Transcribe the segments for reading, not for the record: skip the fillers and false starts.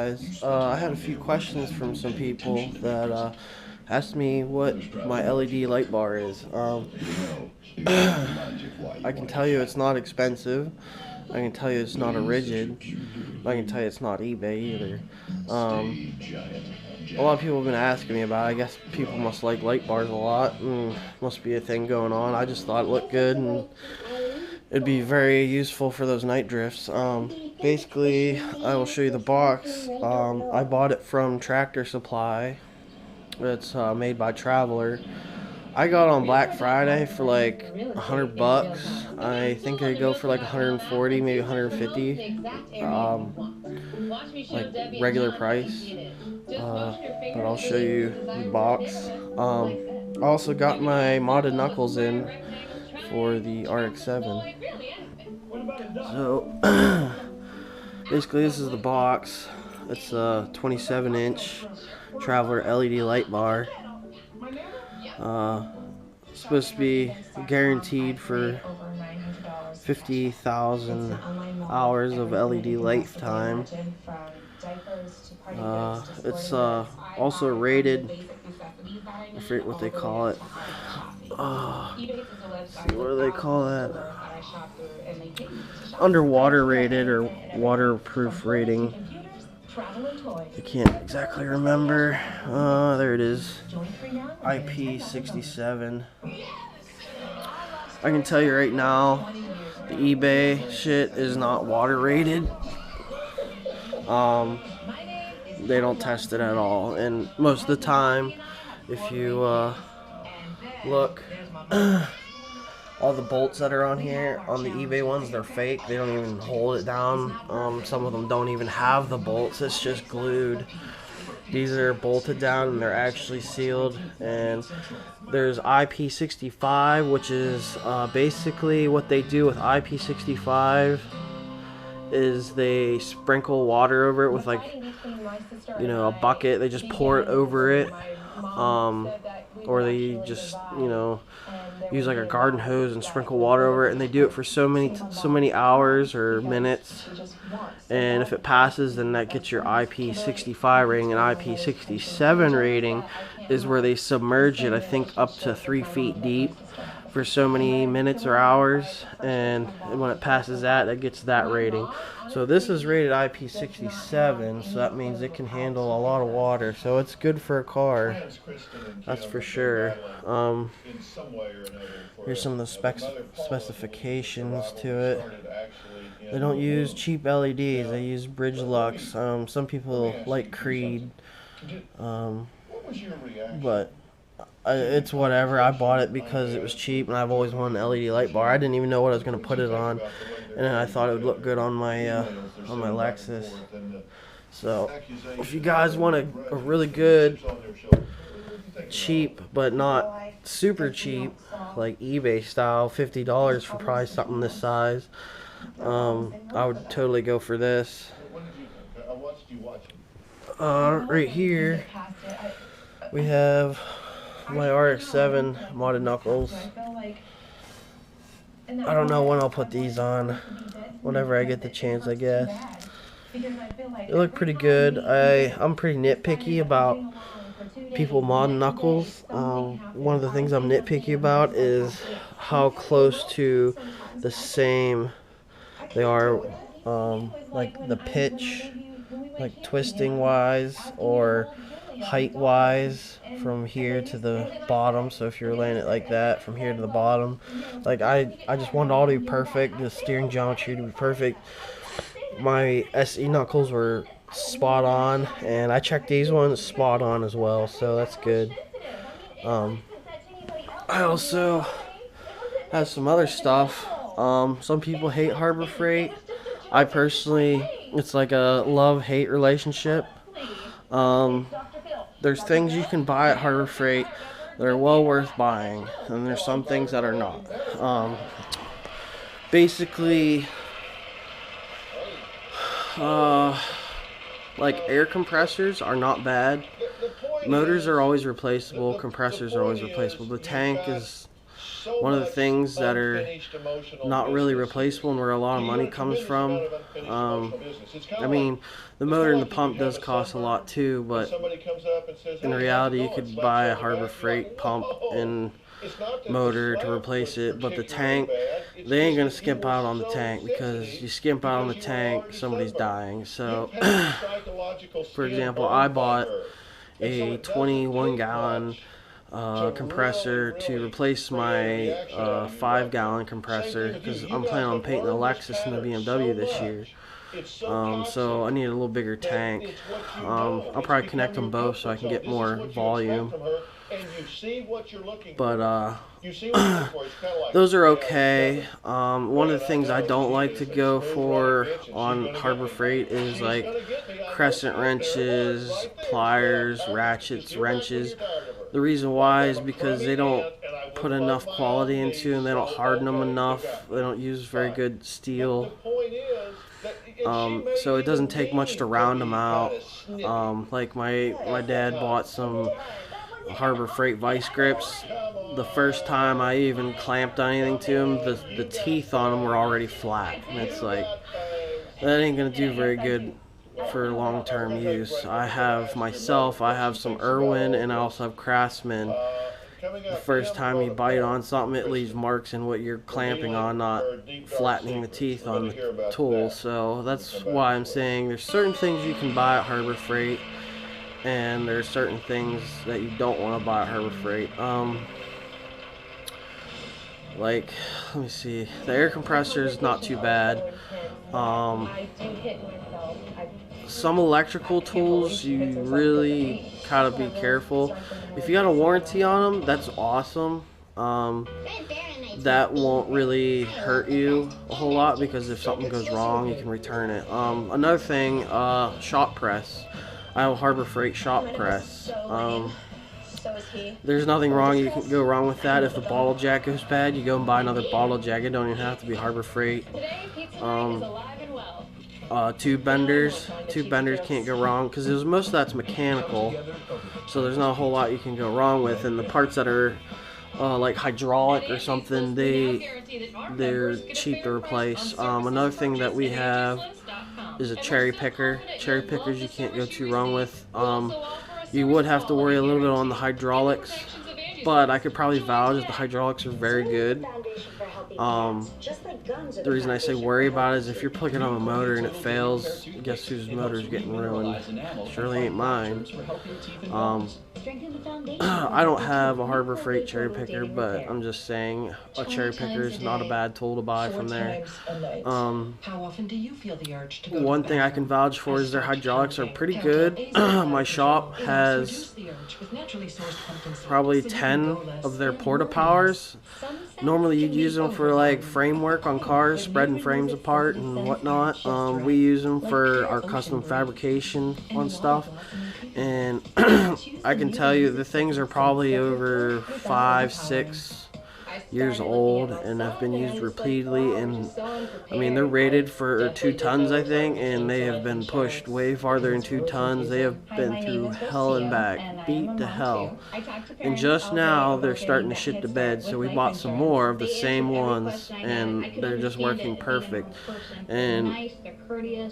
guys. I had a few questions from some people that asked me what my LED light bar is. I can tell you it's not expensive. I can tell you it's not a rigid. I can tell you it's not eBay either. A lot of people have been asking me about it. I guess people must like light bars a lot. Must be a thing going on. I just thought it looked good and it'd be very useful for those night drifts. Basically, I will show you the box. I bought it from Tractor Supply. It's made by Traveler. I got on Black Friday for like $100. I think they go for like 140, maybe 150, like regular price. But I'll show you the box. I also got my modded knuckles in for the RX7. So basically, this is the box. It's a 27-inch Traveler LED light bar. Supposed to be guaranteed for 50,000 hours of LED lifetime. It's also rated, I forget what they call it. See, what do they call that? Underwater rated or waterproof rating. I can't exactly remember. There it is. IP67. I can tell you right now, the eBay shit is not water rated. They don't test it at all, and most of the time, if you look, all the bolts that are on here, on the eBay ones, they're fake. They don't even hold it down. Some of them don't even have the bolts. It's just glued. These are bolted down and they're actually sealed. And there's IP65, which is basically what they do with IP65 is they sprinkle water over it with, like, you know, a bucket. They just pour it over it. Or they just, you know, use like a garden hose and sprinkle water over it, and they do it for so many hours or minutes, and if it passes, then that gets your IP65 rating. And IP67 rating is where they submerge it, I think up to 3 feet deep for so many minutes or hours, and when it passes that gets that rating. So this is rated IP67, so that means it can handle a lot of water, so it's good for a car, that's for sure. Here's some of the specifications to it. They don't use cheap LEDs, they use Bridge Lux. Some people like Creed, but it's whatever. I bought it because it was cheap and I've always wanted an LED light bar. I didn't even know what I was going to put it on, and I thought it would look good on my Lexus. So if you guys want a really good, cheap but not super cheap, like eBay style, $50 for probably something this size, I would totally go for this. Right here we have my RX7 modded knuckles. I don't know when I'll put these on, whenever I get the chance, I guess. They look pretty good. I'm pretty nitpicky about people modding knuckles. One of the things I'm nitpicky about is how close to the same they are, like the pitch, like twisting wise or height wise from here to the bottom. So if you're laying it like that, from here to the bottom, like I just want it all to be perfect, the steering geometry to be perfect. My SE knuckles were spot on, and I checked these ones spot on as well, so that's good. I also have some other stuff. Some people hate Harbor Freight. I personally, it's like a love-hate relationship. There's things you can buy at Harbor Freight that are well worth buying, and there's some things that are not. Basically, like air compressors are not bad. Motors are always replaceable. Compressors are always replaceable. The tank is one of the things that are not really replaceable and where a lot of money comes from. I mean, the motor and the pump does cost a lot too, but in reality, you could buy a Harbor Freight pump and motor to replace it, but the tank, they ain't gonna skimp out on the tank, because you skimp out on the tank, somebody's dying. So, for example, I bought a 21-gallon compressor to replace my 5-gallon compressor, because I'm planning on painting the Lexus and the BMW this year. So I need a little bigger tank. I'll probably connect them both so I can get more volume. But those are okay. One of the things I don't like to go for on Harbor Freight is like crescent wrenches, pliers, ratchets, wrenches. The reason why is because they don't put enough quality into them. They don't harden them enough. They don't use very good steel. So it doesn't take much to round them out. Like my dad bought some Harbor Freight vice grips. The first time I even clamped anything to them, the teeth on them were already flat. And it's like, that ain't gonna do very good for long-term use. I have some Irwin, and I also have Craftsman. The first time you bite on something, it leaves marks in what you're clamping on, not flattening the teeth on the tool. So that's why I'm saying there's certain things you can buy at Harbor Freight, and there's certain things that you don't want to buy at Harbor Freight. Like, let me see, the air compressor is not too bad. Some electrical tools, you really gotta be careful. If you got a warranty on them, that's awesome. That won't really hurt you a whole lot, because if something goes wrong, you can return it. Another thing, shop press. I have a Harbor Freight shop press. There's nothing wrong. You can go wrong with that. If the bottle jack goes bad, you go and buy another bottle jack. It don't even have to be Harbor Freight. Tube benders can't go wrong, because most of that's mechanical, so there's not a whole lot you can go wrong with. And the parts that are like hydraulic or something, they're cheap to replace. Another thing that we have is a cherry picker. Cherry pickers you can't go too wrong with. You would have to worry a little bit on the hydraulics, but I could probably vouch that the hydraulics are very good. The reason I say worry about it is if you're plugging on a motor and it fails, guess whose motor is getting ruined? Surely ain't mine. I don't have a Harbor Freight cherry picker, but I'm just saying a cherry picker is not a bad tool to buy from there. One thing I can vouch for is their hydraulics are pretty good. My shop has probably 10 of their porta powers. Normally you'd use them for like framework on cars, spreading frames apart and whatnot. We use them for our custom fabrication on stuff, and I can tell you the things are probably over 5-6 years old and have been used repeatedly. And I mean, they're rated for 2 tons, I think, and they have been pushed way farther than 2 tons. They have been through hell and back, beat to hell, and just now they're starting to shit the bed. So we bought some more of the same ones, and they're just working perfect. And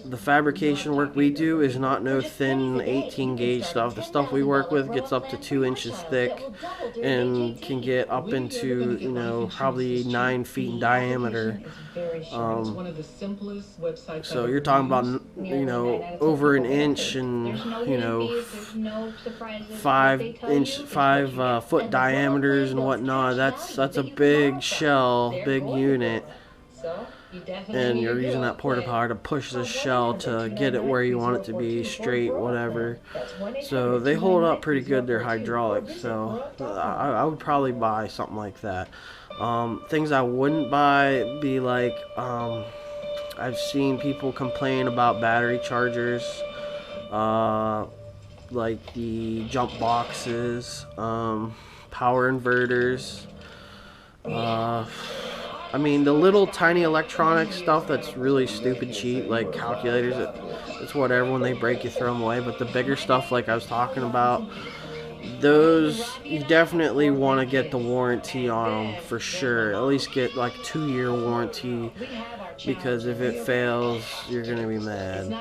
the fabrication work we do is not no thin 18 gauge stuff. The stuff we work with gets up to 2 inches thick and can get up into, you know, probably 9 feet in diameter. So you're talking about, you know, over an inch and, you know, 5 foot diameters and whatnot. That's a big shell, big unit. And you're using that porta power to push this shell to get it where you want it to be, straight, whatever. So they hold up pretty good, their hydraulics. So I would probably buy something like that. Things I wouldn't buy be like, I've seen people complain about battery chargers, like the jump boxes, power inverters. I mean, the little tiny electronic stuff that's really stupid cheap, like calculators, it's whatever. When they break, you throw them away. But the bigger stuff, like I was talking about, those you definitely want to get the warranty on them for sure. At least get like 2-year warranty, because if it fails, you're gonna be mad.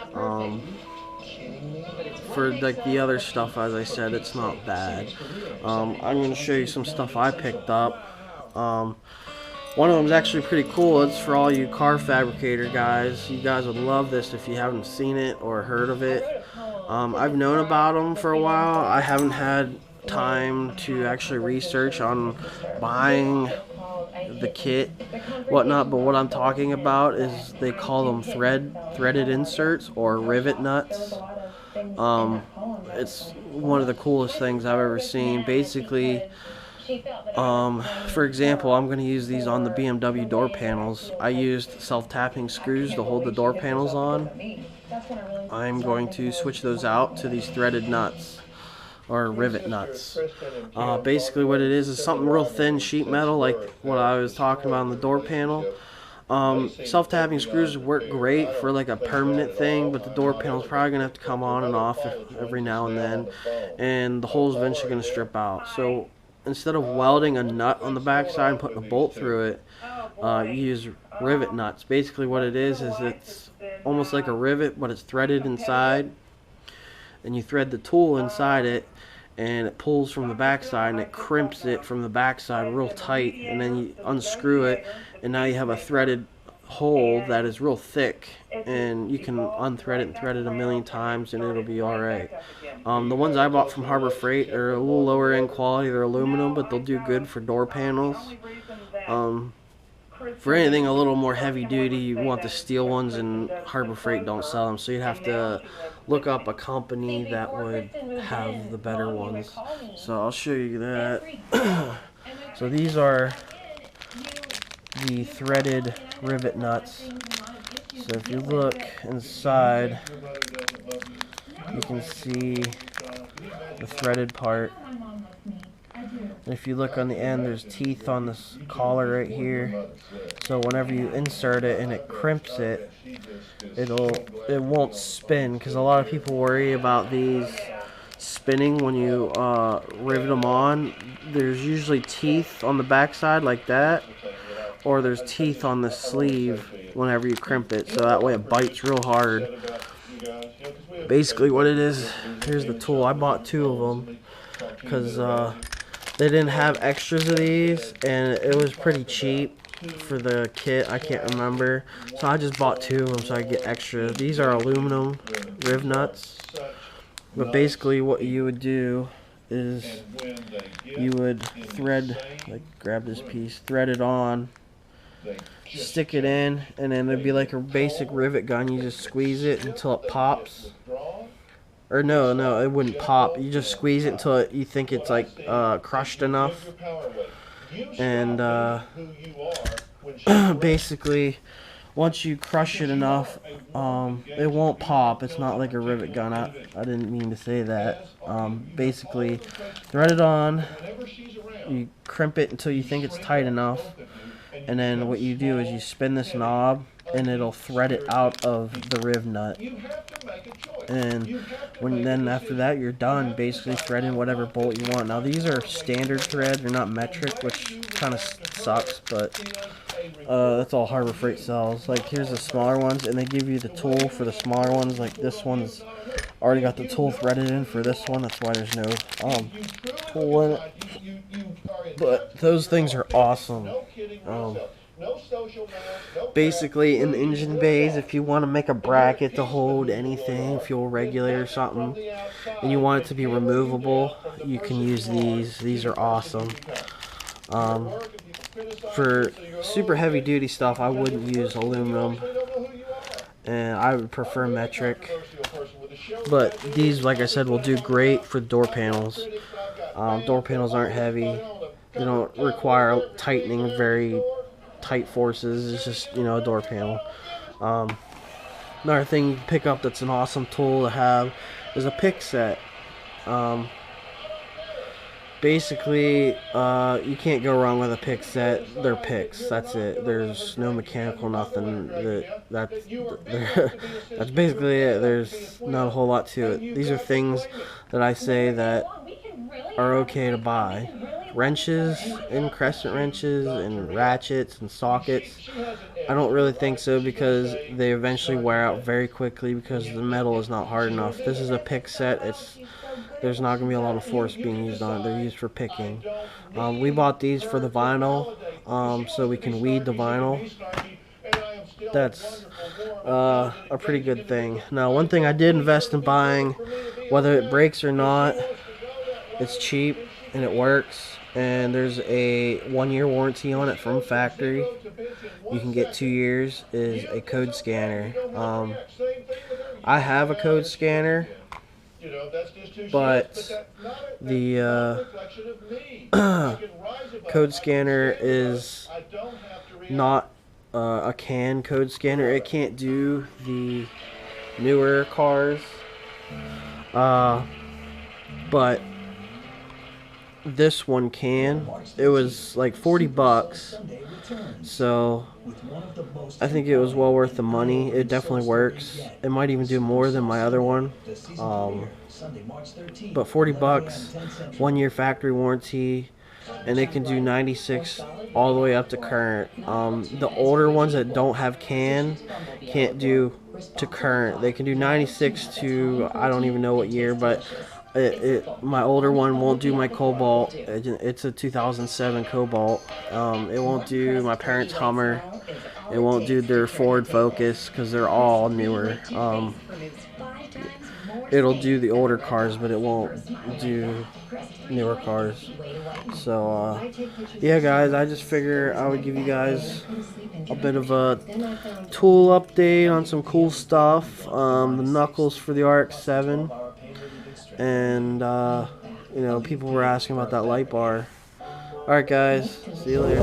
For like the other stuff, as I said, it's not bad. I'm gonna show you some stuff I picked up. One of them is actually pretty cool. It's for all you car fabricator guys. You guys would love this if you haven't seen it or heard of it. I've known about them for a while. I haven't had time to actually research on buying the kit, whatnot, but what I'm talking about is they call them threaded inserts or rivet nuts. It's one of the coolest things I've ever seen. Basically, for example, I'm going to use these on the BMW door panels. I used self-tapping screws to hold the door panels on. I'm going to switch those out to these threaded nuts, or rivet nuts. Basically what it is something real thin sheet metal, like what I was talking about on the door panel. Self-tapping screws work great for like a permanent thing, but the door panel is probably going to have to come on and off every now and then, and the hole's eventually going to strip out. So instead of welding a nut on the backside and putting a bolt through it, you use rivet nuts. Basically what it is it's almost like a rivet, but it's threaded inside, and you thread the tool inside it, and it pulls from the backside and it crimps it from the backside real tight, and then you unscrew it, and now you have a threaded hole that is real thick, and you can unthread it and thread it a million times and it'll be alright. The ones I bought from Harbor Freight are a little lower end quality. They're aluminum, but they'll do good for door panels. For anything a little more heavy duty, you want the steel ones, and Harbor Freight don't sell them, so you'd have to look up a company that would have the better ones. So I'll show you that. So these are the threaded rivet nuts. So if you look inside, you can see the threaded part. And if you look on the end, there's teeth on this collar right here. So whenever you insert it and it crimps it, it won't spin, because a lot of people worry about these spinning when you rivet them on. There's usually teeth on the backside like that, or there's teeth on the sleeve whenever you crimp it, so that way it bites real hard. Basically what it is, here's the tool. I bought 2 of them because they didn't have extras of these, and it was pretty cheap for the kit. I can't remember, so I just bought 2 of them so I get extra. These are aluminum rivet nuts, but basically what you would do is you would thread, like grab this piece, thread it on, stick it in, and then it'd be like a basic rivet gun. You just squeeze it until it pops. Or no, it wouldn't pop. You just squeeze it until you think it's like crushed enough. And basically, once you crush it enough, it won't pop. It's not like a rivet gun. I didn't mean to say that. Basically, thread it on. You crimp it until you think it's tight enough. And then what you do is you spin this knob, and it'll thread it out of the rivet nut. And then after that, you're done basically threading whatever bolt you want. Now these are standard thread, they're not metric, which kind of sucks, but that's all Harbor Freight sells. Like here's the smaller ones, and they give you the tool for the smaller ones. Like this one's already got the tool threaded in for this one, that's why there's no tool in it. But those things are awesome. Basically in the engine bays, if you want to make a bracket to hold anything, fuel regulator or something, and you want it to be removable, you can use these. These are awesome. For super heavy duty stuff, I wouldn't use aluminum, and I would prefer metric. But these, like I said, will do great for door panels. Door panels aren't heavy. They don't require tightening very tight forces. It's just, you know, a door panel. Another thing you can pick up that's an awesome tool to have is a pick set. Basically, you can't go wrong with a pick set. They're picks. That's it. There's no mechanical nothing. That's basically it. There's not a whole lot to it. These are things that I say that are okay to buy. Wrenches and crescent wrenches and ratchets and sockets, I don't really think so, because they eventually wear out very quickly because the metal is not hard enough. This is a pick set. There's not going to be a lot of force being used on it. They're used for picking. We bought these for the vinyl, so we can weed the vinyl. That's a pretty good thing. Now, one thing I did invest in buying, whether it breaks or not, it's cheap and it works. And there's a 1-year warranty on it from factory. You can get 2 years, is a code scanner. I have a code scanner, but the code scanner is not a CAN code scanner. It can't do the newer cars, but this one can. It was like 40 bucks, so I think it was well worth the money. It definitely works. It might even do more than my other one, but 40 bucks, 1-year factory warranty, and it can do 96 all the way up to current. The older ones that don't have CAN can't do to current. They can do 96 to, I don't even know what year, but my older one won't do my Cobalt. It's a 2007 Cobalt. It won't do my parents' Hummer. It won't do their Ford Focus, because they're all newer. It'll do the older cars, but it won't do newer cars. So yeah, guys, I just figure I would give you guys a bit of a tool update on some cool stuff. The knuckles for the RX7, and you know, people were asking about that light bar. Alright, guys, see you later.